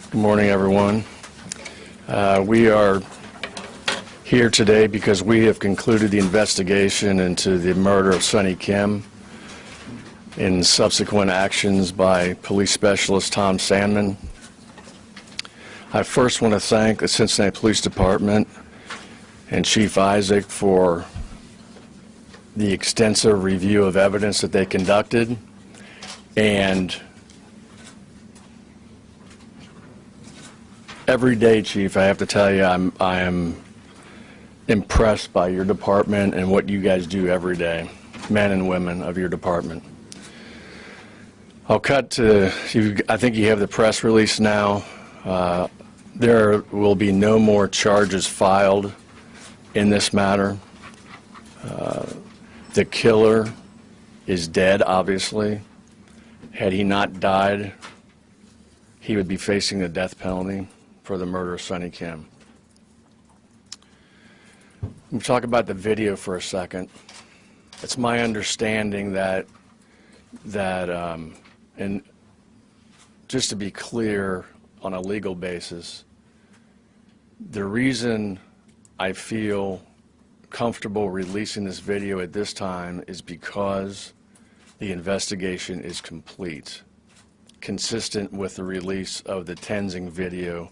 Good morning, everyone. We are here today because we have concluded the investigation into the murder of Sonny Kim in subsequent actions by police specialist Tom Sandman. I first want to thank the Cincinnati Police Department and Chief Isaac for the extensive review of evidence that they conducted, and every day, Chief, I have to tell you, I am impressed by your department and what you guys do every day, men and women of your department. I'll cut to, I think you have the press release now. There will be no more charges filed in this matter. The killer is dead, obviously. Had he not died, he would be facing the death penalty for the murder of Sonny Kim. We'll talk about the video for a second. It's my understanding that and just to be clear on a legal basis, the reason I feel comfortable releasing this video at this time is because the investigation is complete, consistent with the release of the Tenzing video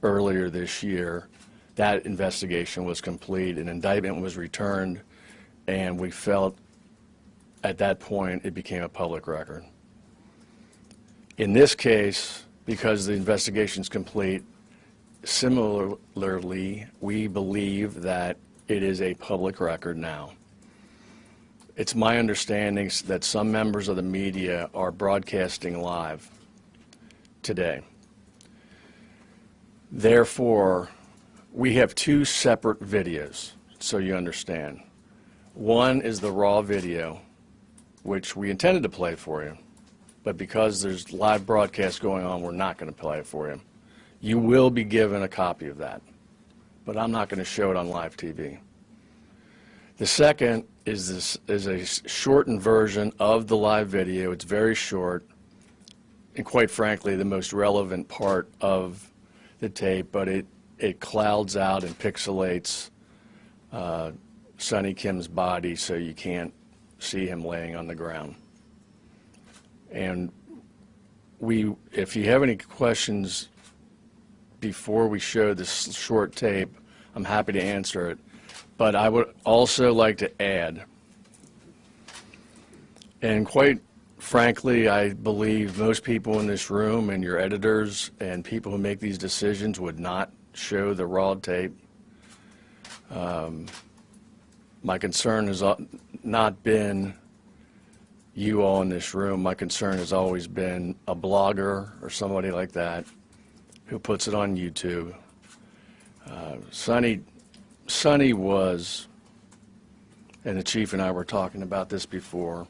earlier this year. That investigation was complete, an indictment was returned, and we felt at that point it became a public record. In this case, because the investigation is complete, similarly, we believe that it is a public record now. It's my understanding that some members of the media are broadcasting live today. Therefore, we have two separate videos, so you understand. One is the raw video, which we intended to play for you, but because there's live broadcast going on, we're not going to play it for you. You will be given a copy of that, but I'm not going to show it on live TV. The second is a shortened version of the live video. It's very short, and quite frankly, the most relevant part of the tape, but it clouds out and pixelates Sonny Kim's body so you can't see him laying on the ground. And if you have any questions before we show this short tape, I'm happy to answer it. But I would also like to add, and quite frankly, I believe most people in this room and your editors and people who make these decisions would not show the raw tape. My concern has not been you all in this room. My concern has always been a blogger or somebody like that who puts it on YouTube. Sonny was, and the chief and I were talking about this before,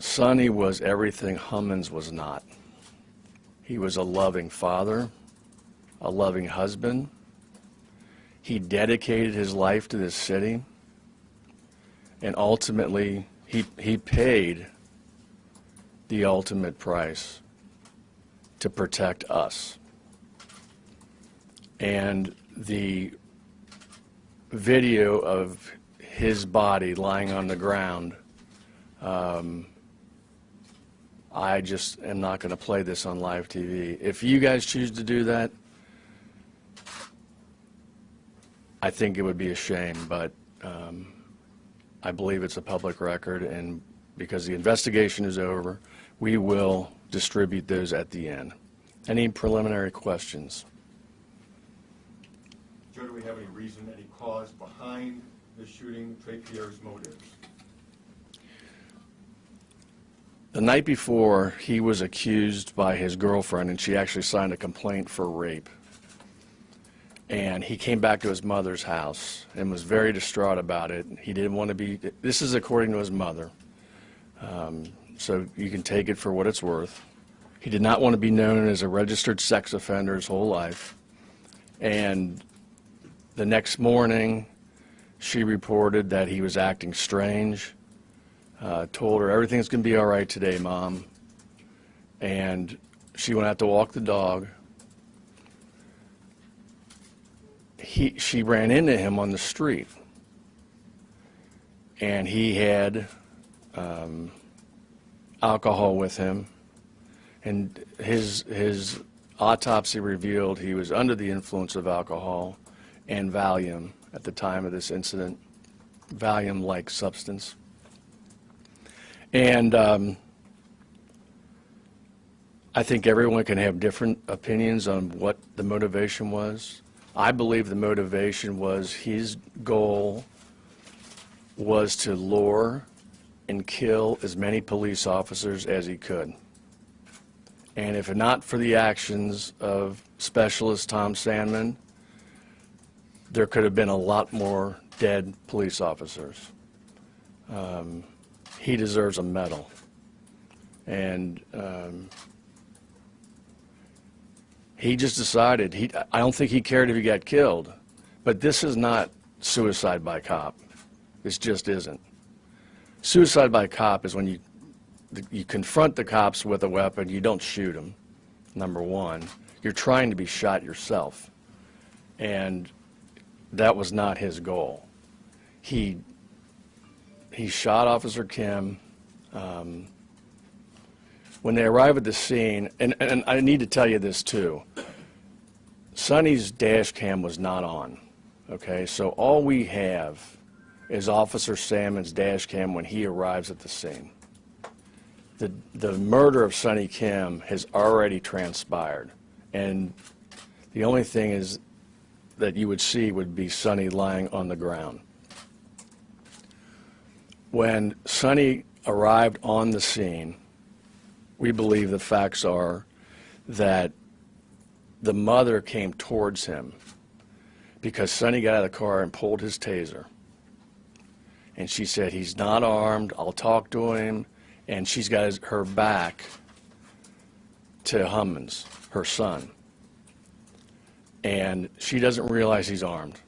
Sonny was everything Hummons was not. He was a loving father, a loving husband. He dedicated his life to this city, and ultimately he paid the ultimate price to protect us. And the video of his body lying on the ground, I just am not going to play this on live TV. If you guys choose to do that, I think it would be a shame, but I believe it's a public record, and because the investigation is over, we will distribute those at the end. Any preliminary questions? Joe, do we have any reason, any cause behind the shooting, Trey Pierre's motives? The night before, he was accused by his girlfriend, and she actually signed a complaint for rape. And he came back to his mother's house and was very distraught about it. He didn't want to be, this is according to his mother, so you can take it for what it's worth. He did not want to be known as a registered sex offender his whole life. And the next morning, she reported that he was acting strange, told her, everything's going to be all right today, Mom. And she went out to walk the dog. She ran into him on the street, and he had alcohol with him, and his autopsy revealed he was under the influence of alcohol and Valium at the time of this incident, Valium-like substance. And I think everyone can have different opinions on what the motivation was. I believe the motivation was his goal was to lure and kill as many police officers as he could. And if not for the actions of Specialist Tom Sandman, there could have been a lot more dead police officers. He deserves a medal. And he just decided, I don't think he cared if he got killed. But this is not suicide by cop. This just isn't. Suicide by cop is when you confront the cops with a weapon, you don't shoot them, number one. You're trying to be shot yourself. And that was not his goal. He shot Officer Kim. When they arrive at the scene, and I need to tell you this too, Sonny's dash cam was not on, okay? So all we have is Officer Salmon's dash cam when he arrives at the scene. The murder of Sonny Kim has already transpired, and the only thing is that you would see would be Sonny lying on the ground. When Sonny arrived on the scene, we believe the facts are that the mother came towards him because Sonny got out of the car and pulled his taser. And she said, he's not armed, I'll talk to him. And she's got her back to Hummons, her son. And she doesn't realize he's armed.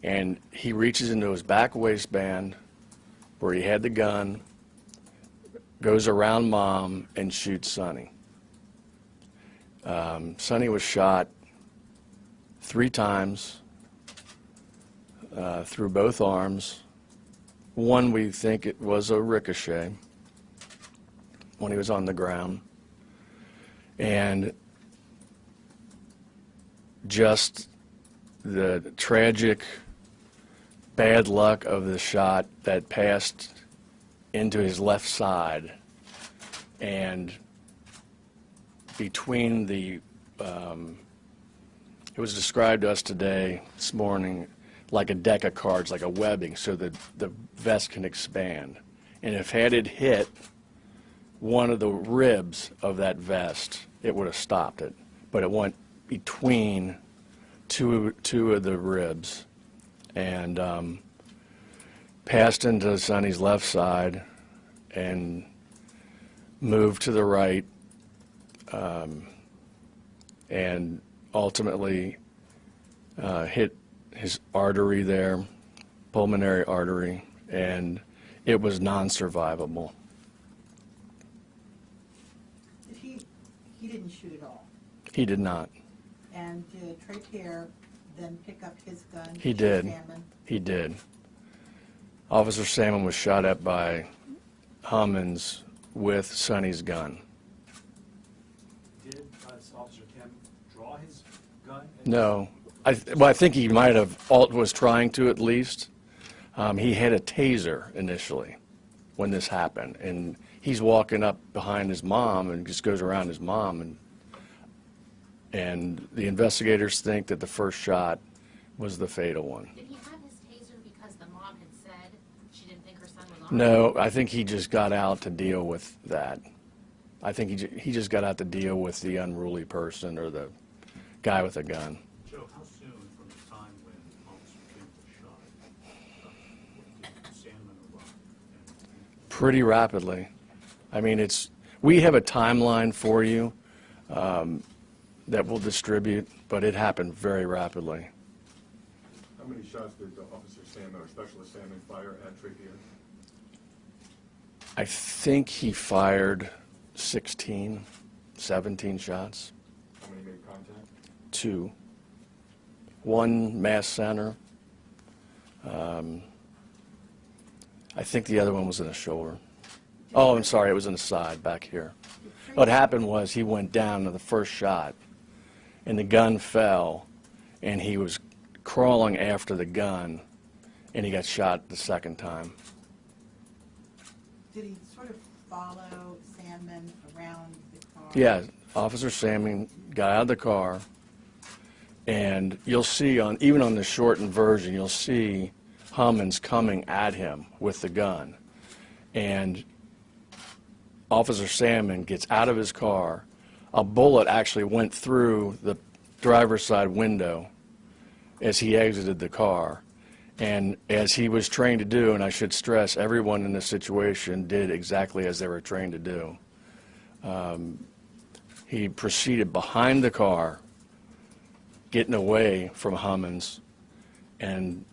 And he reaches into his back waistband where he had the gun, goes around Mom, and shoots Sonny. Sonny was shot 3 times through both arms. One, we think it was a ricochet when he was on the ground. And just the tragic bad luck of the shot that passed into his left side, and between the, it was described to us today, this morning, like a deck of cards, like a webbing, so that the vest can expand. And if had it hit one of the ribs of that vest, it would have stopped it. But it went between two of the ribs and passed into Sonny's left side and moved to the right, and ultimately hit his artery there, pulmonary artery, and it was non-survivable. He didn't shoot at all. He did not. And did Trey Pierre then pick up his gun? He shoot did. Salmon? He did. Officer Salmon was shot at by Hummons with Sonny's gun. Did Officer Kim draw his gun? No. I think he might have, was trying to at least. He had a taser initially when this happened, and he's walking up behind his mom and just goes around his mom, and the investigators think that the first shot was the fatal one. Did he have his taser because the mom had said she didn't think her son was armed? No, I think he just got out to deal with that. I think he just got out to deal with the unruly person or the guy with a gun. Joe, how soon from the time when Officer Kim was shot did Sandman arrive? Pretty rapidly. I mean, we have a timeline for you that we'll distribute, but it happened very rapidly. How many shots did Officer Salmon or Specialist Salmon fire at Trey Pierre? I think he fired 16. 17 shots. How many made contact? 2. 1 mass center. I think the other one was in the shoulder. Oh, I'm sorry, it was in the side back here. What happened was he went down to the first shot, and the gun fell, and he was crawling after the gun, and he got shot the second time. Did he sort of follow Sandman around the car? Yeah, Officer Salmon got out of the car, and you'll see even on the shortened version, you'll see Hummons coming at him with the gun. And Officer Salmon gets out of his car. A bullet actually went through the driver's side window as he exited the car. And as he was trained to do, and I should stress, everyone in this situation did exactly as they were trained to do. He proceeded behind the car, getting away from Hummons, and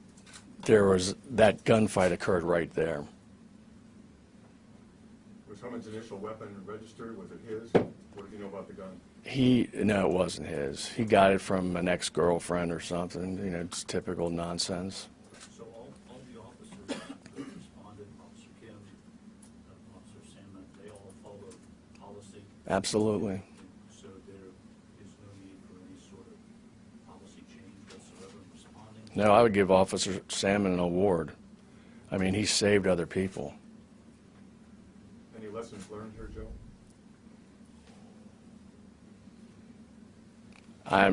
that gunfight occurred right there. Was Hummons' initial weapon registered? Was it his? What did you know about the gun? No, it wasn't his. He got it from an ex-girlfriend or something. You know, it's typical nonsense. So all the officers that responded, Officer Kim, Officer Salmon, they all followed policy? Absolutely. So there is no need for any sort of policy change whatsoever in responding? No, I would give Officer Salmon an award. I mean, he saved other people. Any lessons learned here, Joe?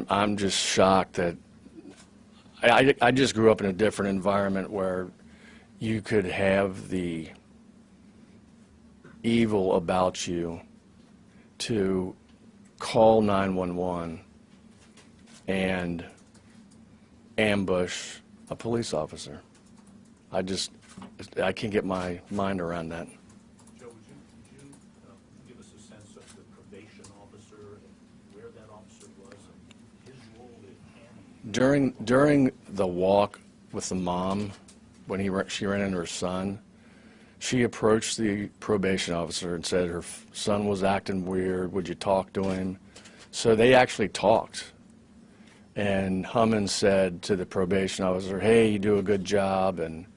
I'm just shocked that I just grew up in a different environment where you could have the evil about you to call 911 and ambush a police officer. I can't get my mind around that. Joe, would you give us a sense of the probation officer, where that officer was, and his role, if any? During the walk with the mom, when she ran into her son, she approached the probation officer and said her son was acting weird. Would you talk to him? So they actually talked. And Hummons said to the probation officer, "Hey, you do a good job." And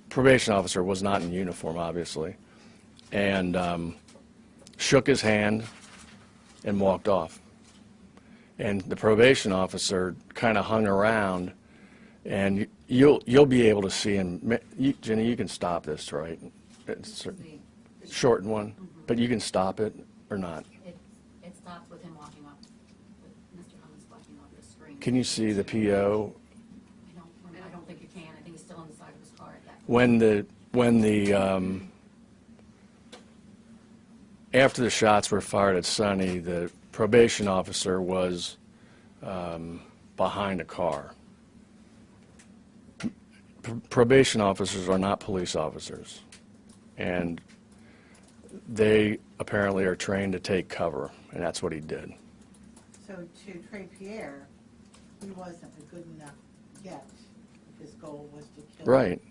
probation officer was not in uniform, obviously, and shook his hand and walked off. And the probation officer kind of hung around, and you'll be able to see him. Jenny, you can stop this, right? It's a shortened one, but you can stop it or not. It stops with him walking off, with Mr. Hummons walking off the screen. Can you see the PO? I don't think you can. I think he's still on the side of his car at that point. When the after the shots were fired at Sonny, the probation officer was behind a car. Probation officers are not police officers, and they apparently are trained to take cover, and that's what he did. So to Trey Pierre, he wasn't a good enough get if his goal was to kill. Right.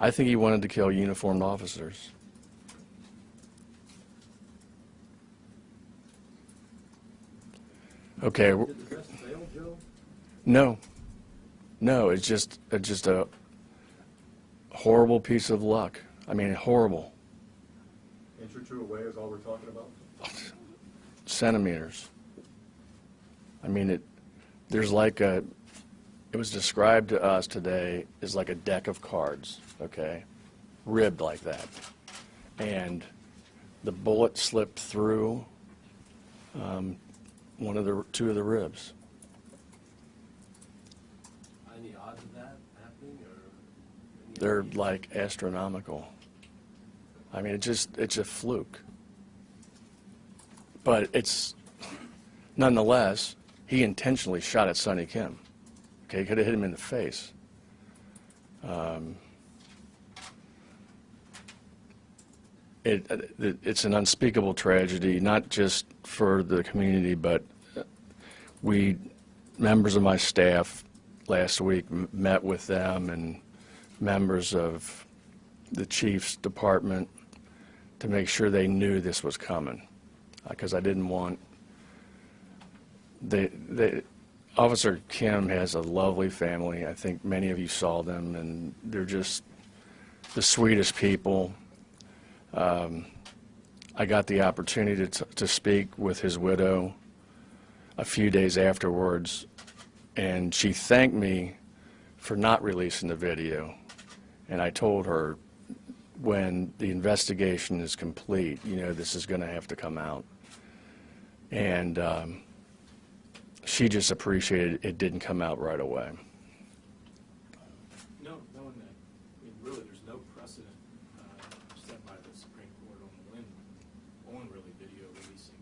I think he wanted to kill uniformed officers. Okay. Did the vest fail, Joe? No. No, it's just a horrible piece of luck. I mean, horrible. Inch or two away is all we're talking about? Centimeters. I mean, there's like it was described to us today as like a deck of cards, okay? Ribbed like that. And the bullet slipped through two of the ribs. Any odds of that happening, or? They're like astronomical. I mean, it's a fluke. But nonetheless, he intentionally shot at Sonny Kim. Okay, he could have hit him in the face. It's an unspeakable tragedy, not just for the community, but members of my staff last week met with them and members of the chief's department to make sure they knew this was coming, because I didn't want Officer Kim has a lovely family. I think many of you saw them, and they're just the sweetest people. I got the opportunity to speak with his widow a few days afterwards, and she thanked me for not releasing the video. And I told her, when the investigation is complete, this is going to have to come out. And she just appreciated it didn't come out right away. Knowing that, really, there's no precedent set by the Supreme Court on really video releasing.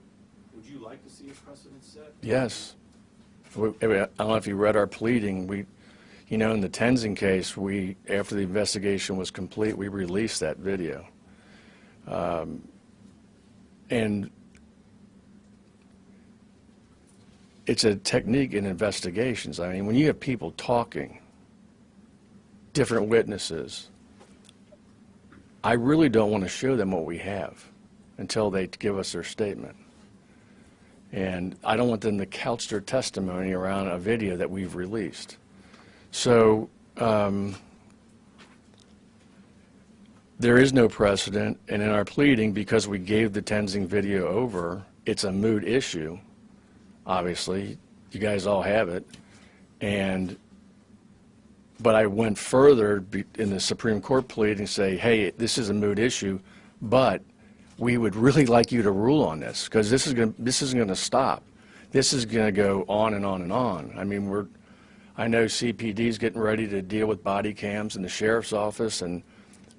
Would you like to see a precedent set? Yes. I don't know if you read our pleading. In the Tenzing case, after the investigation was complete, we released that video. And it's a technique in investigations. I mean, when you have people talking, different witnesses, I really don't want to show them what we have until they give us their statement. And I don't want them to couch their testimony around a video that we've released. So there is no precedent, and in our pleading, because we gave the Tenzing video over, it's a moot issue. Obviously, you guys all have it, but I went further in the Supreme Court pleading and say, hey, this is a moot issue, but we would really like you to rule on this, because this isn't going to stop. This is going to go on and on and on. I mean, I know CPD is getting ready to deal with body cams in the sheriff's office, and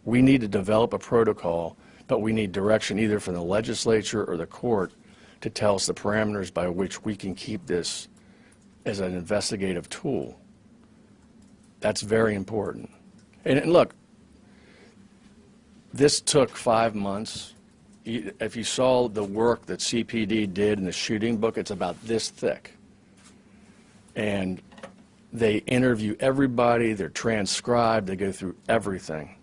we need to develop a protocol, but we need direction either from the legislature or the court to tell us the parameters by which we can keep this as an investigative tool. That's very important. And look, this took 5 months. If you saw the work that CPD did in the shooting book, it's about this thick. And they interview everybody, they're transcribed, they go through everything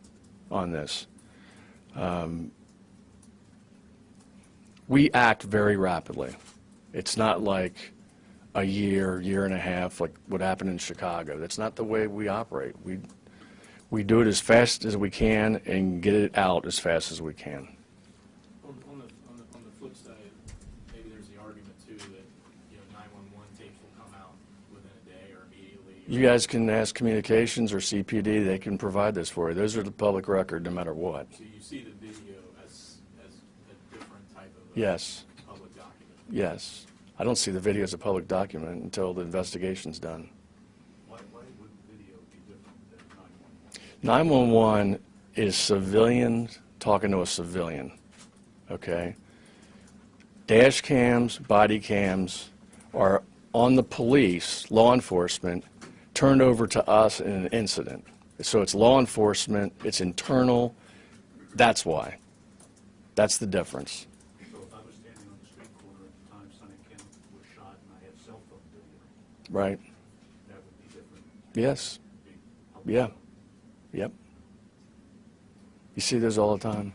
on this. We act very rapidly. It's not like a year and a half like what happened in Chicago. That's not the way we operate. We do it as fast as we can and get it out as fast as we can. On the flip side, maybe there's the argument too that 911 tapes will come out within a day or immediately. You guys can ask Communications or CPD. They can provide this for you. Those are the public record no matter what. So you see the video as a different type of Yes. public document. Yes. I don't see the video as a public document until the investigation's done. Why would video be different than 911? 911 is civilians talking to a civilian, okay? Dash cams, body cams are on the police, law enforcement, turned over to us in an incident. So it's law enforcement, it's internal, that's why. That's the difference. So if I was standing on the street corner at the time Sonny Kim was shot and I had cell phone video, Right? that would be different. Yes. Be public. Yeah. Yep. You see those all the time.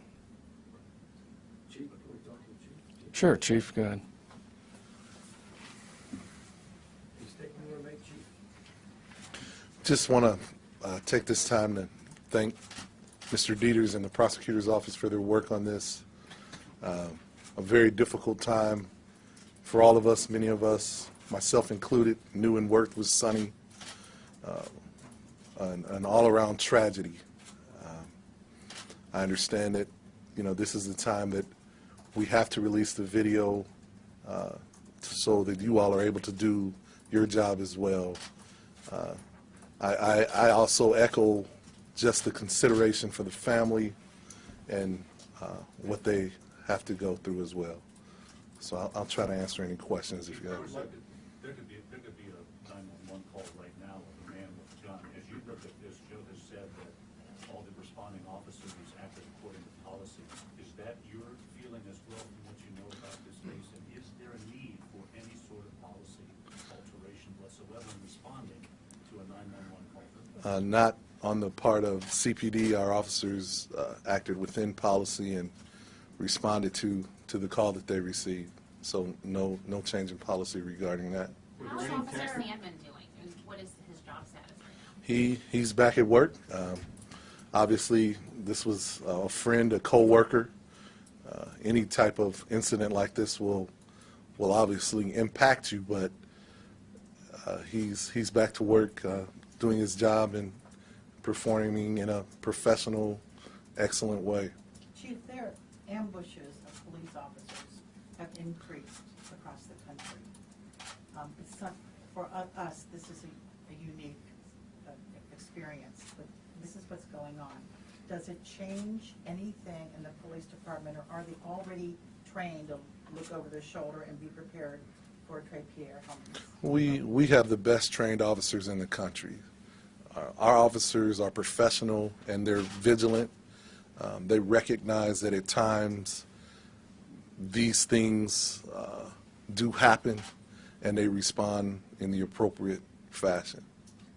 Chief, can we talk to the chief? Sure, Chief, go ahead. Any statement you want to make, chief? Just want to take this time to thank Mr. Dieters and the prosecutor's office for their work on this. A very difficult time for all of us, many of us, myself included, knew and worked with Sonny. An all-around tragedy. I understand that, this is the time that we have to release the video so that you all are able to do your job as well. I also echo just the consideration for the family and what they have to go through as well. So I'll try to answer any questions if you have. There could be a 911 call right now of a man with a gun. As you look at this, Joe has said that all the responding officers acted according to policy. Is that your feeling as well from what you know about this case? And is there a need for any sort of policy alteration whatsoever in responding to a 911 call? Not on the part of CPD. Our officers acted within policy and responded to the call that they received. So no change in policy regarding that. Was How there is any Officer intent- Sandman doing? And what is his job status right now? He's back at work. Obviously, this was a friend, a coworker. Any type of incident like this will obviously impact you, but he's back to work, doing his job and performing in a professional, excellent way. Chief, their ambushes of police officers have increased across the country. It's not, for us, this is a unique experience, but this is what's going on. Does it change anything in the police department, or are they already trained to look over their shoulder and be prepared for Trey Pierre Hummins? We have the best trained officers in the country. Our officers are professional and they're vigilant. They recognize that at times these things do happen, and they respond in the appropriate fashion.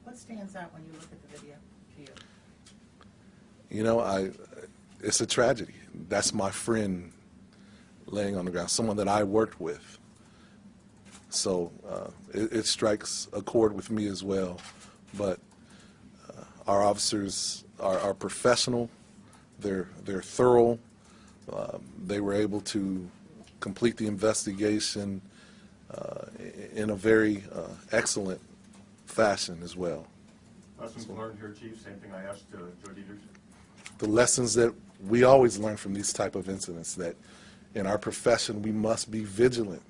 What stands out when you look at the video to you? You know, it's a tragedy. That's my friend laying on the ground, someone that I worked with. So it strikes a chord with me as well. But our officers are professional. They're thorough. They were able to complete the investigation in a very excellent fashion as well. Lessons learned here, Chief, same thing I asked Joe Dieters. The lessons that we always learn from these type of incidents, that in our profession we must be vigilant.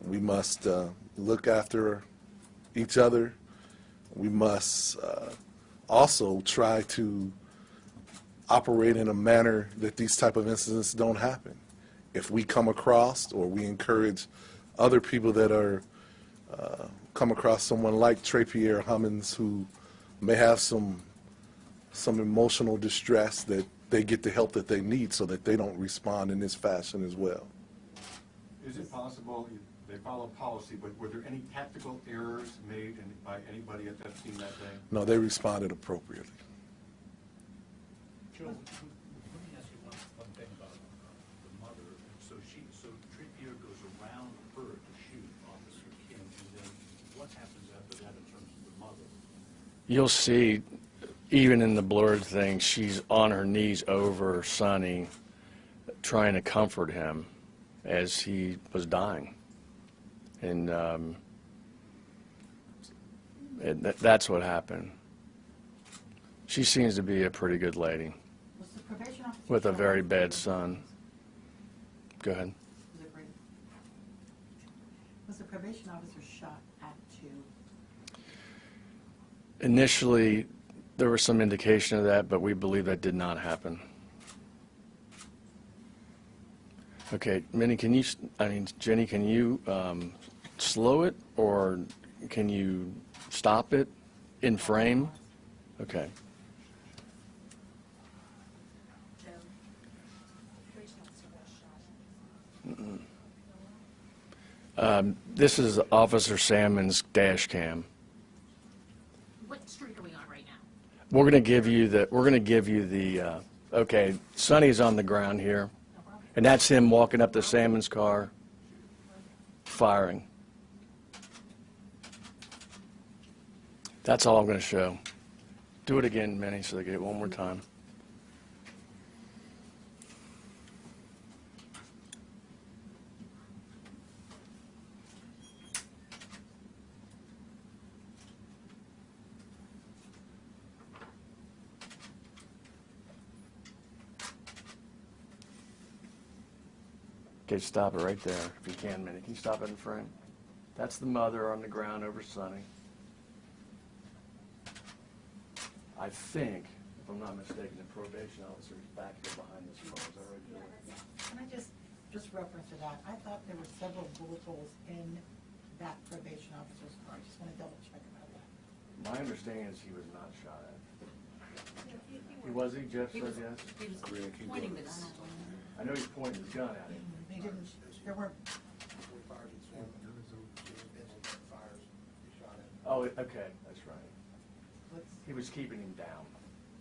We must look after each other. We must also try to operate in a manner that these type of incidents don't happen. If we come across, or we encourage other people that are come across someone like Trey Pierre Hummins who may have some emotional distress, that they get the help that they need so that they don't respond in this fashion as well. Is it possible, they follow policy, but were there any tactical errors made by anybody at that scene that day? No, they responded appropriately. Joe, let me ask you one thing about the mother. So Trey Pierre goes around her to shoot Officer Kim, and then what happens after that in terms of the mother? You'll see, even in the blurred thing, she's on her knees over Sonny, trying to comfort him as he was dying. And that's what happened. She seems to be a pretty good lady Was the probation officer with a shot very at bad too? son. Go ahead. Was it Brady? Was the probation officer shot at too? Initially, there was some indication of that, but we believe that did not happen. Okay, Minnie, Jenny, can you slow it, or can you stop it in frame? Okay. This is Officer Salmon's dash cam. What street are we on right now? We're going to give you the, okay, Sonny's on the ground here, and that's him walking up to Salmon's car, firing. That's all I'm going to show. Do it again, Minnie, so they get it one more time. Okay, stop it right there, if you can, Minnie. Can you stop it in frame? That's the mother on the ground over Sonny. I think, if I'm not mistaken, the probation officer is back here behind this car. Is that right, Julie? Can I just reference to that? I thought there were several bullet holes in that probation officer's car. I just want to double check about that. My understanding is he was not shot at. He was, Jeff He said was, yes? he was pointing the gun at one. I know he's pointing his gun at him. They didn't, there weren't, Oh, okay, that's right. what's, He was keeping him down,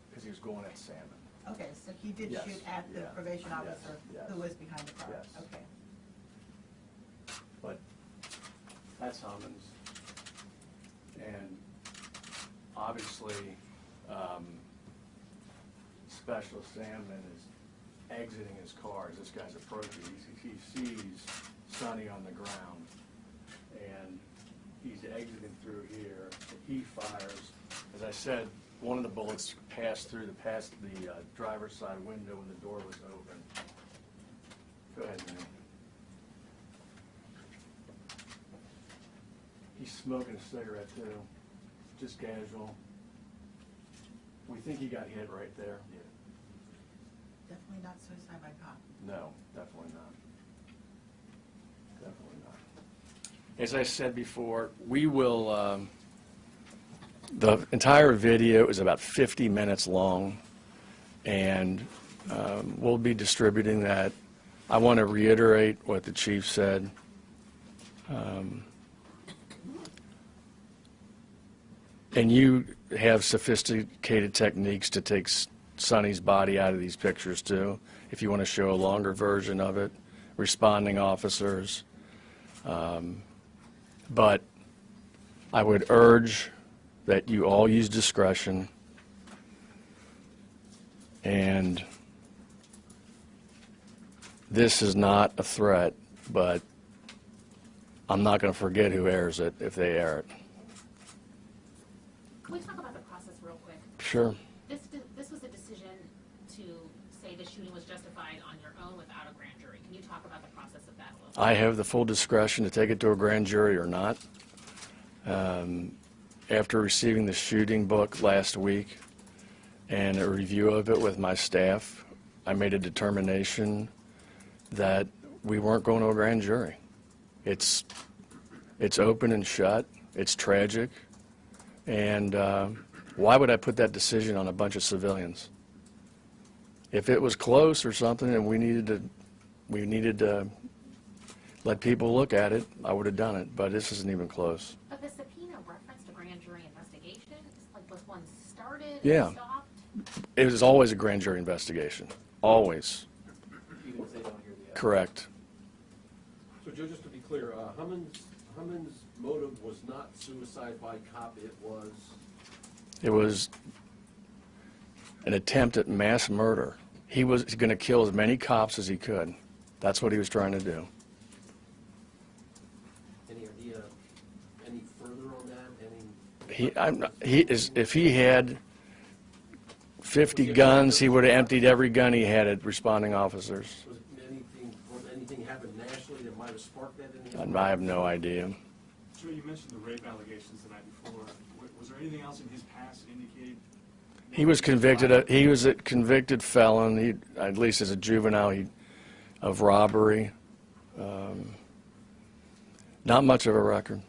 because he was going at Salmon. okay, so he did Yes, shoot at the yeah, probation yes, officer yes. who was behind the car? Yes. Okay. that's Hummons. And obviously, Specialist Salmon is exiting his car as this guy's approaching. He sees Sonny on the ground, and he's exiting through here. He fires. As I said, one of the bullets passed through the driver's side window when the door was open. Go ahead, man. He's smoking a cigarette too, just casual. We think he got hit right there. Definitely not suicide by cop. No, definitely not. Definitely not. As I said before, we will, the entire video is about 50 minutes long, and we'll be distributing that. I want to reiterate what the chief said. And you have sophisticated techniques to take Sonny's body out of these pictures too, if you want to show a longer version of it, responding officers. But I would urge that you all use discretion, and this is not a threat, but I'm not going to forget who airs it if they air it. Can we talk about the process real quick? Sure. This was a decision to say the shooting was justified on your own without a grand jury. Can you talk about the process of that a little? I have the full discretion to take it to a grand jury or not. After receiving the shooting book last week and a review of it with my staff, I made a determination that we weren't going to a grand jury. It's open and shut. It's tragic. And why would I put that decision on a bunch of civilians? If it was close or something and we needed to let people look at it, I would have done it, but this isn't even close. But the subpoena referenced a grand jury investigation? Like, was one started Yeah. and stopped? It was always a grand jury investigation, always. Even if they don't hear the evidence? Correct. So Joe, just to be clear, Hummons' motive was not suicide by cop, It was an attempt at mass murder. He was going to kill as many cops as he could. That's what he was trying to do. any idea, any further on that? If he had 50 guns, he would have emptied every gun he had at responding officers. Was anything happened nationally that might have sparked that in the And I have no idea. Joe, you mentioned the rape allegations the night before. Was there anything else in his past that indicated? He was a convicted felon, at least as a juvenile, of robbery. Not much of a record.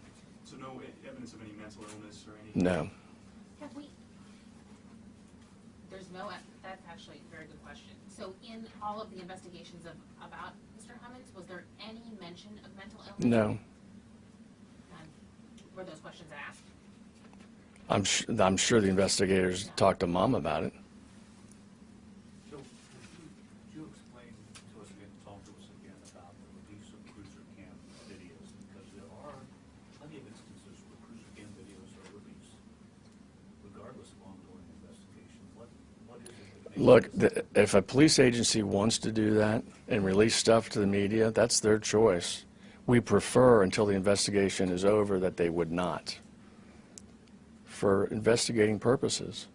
So no evidence of any mental illness or any? No. That's actually a very good question. So in all of the investigations about Mr. Hummons, was there any mention of mental illness? No. Were those questions asked? I'm sure the investigators talked to Mom about it. Joe, could you explain to us again, talk to us again about the release of cruiser cam videos? Because there are plenty of instances where cruiser cam videos are released, regardless of ongoing investigation. What is it that makes Look, if a police agency wants to do that and release stuff to the media, that's their choice. We prefer, until the investigation is over, that they would not, for investigating purposes.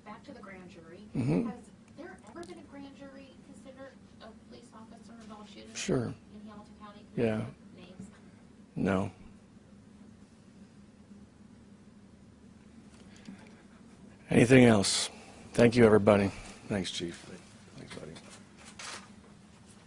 Back to the grand jury. Mhm. Has there ever been a grand jury considered a police officer involved shooting? Sure. In Hamilton County? Yeah. Names? No. Anything else? Thank you, everybody. Thanks, Chief.